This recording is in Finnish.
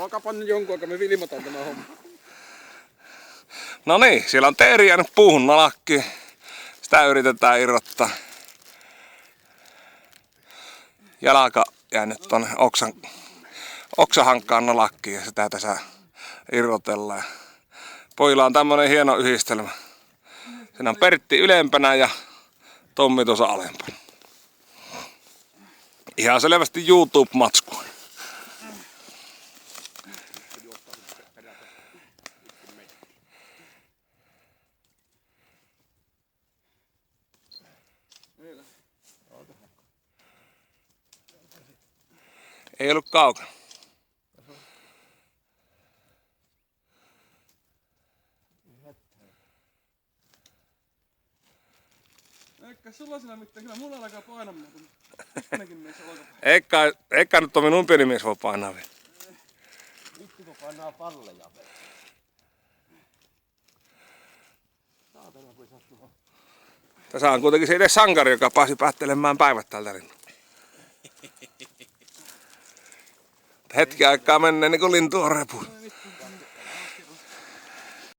Olkaapa nyt jonkun aikaa, me vilmotaan tämä homma. No niin, siellä on teeri jäänyt puuhun nalakkiin. Sitä yritetään irrottaa. Jalka jäänyt tonne oksahankkaan nalakkiin ja sitä tässä irrotellaan. Pojilla on tämmönen hieno yhdistelmä. Siinä on Pertti ylempänä ja Tommi tuossa alempana. Ihan selvästi YouTube-matsku. Ei ollut kaukana. Eikä sulla siinä mitään, kyllä mulla alkaa painamaan, kun pikkunenkin mies olkapää. Eikä nyt Tomi minun pieni mies voi painaa vielä. Vittu kun painaa palleja. Saatana kun sattuu. Tässä on kuitenkin se itse sankari, joka pääsi päättelemään päivät täältä rinnalla. Hetki aikaa menneen niin kuin lintu on repuun.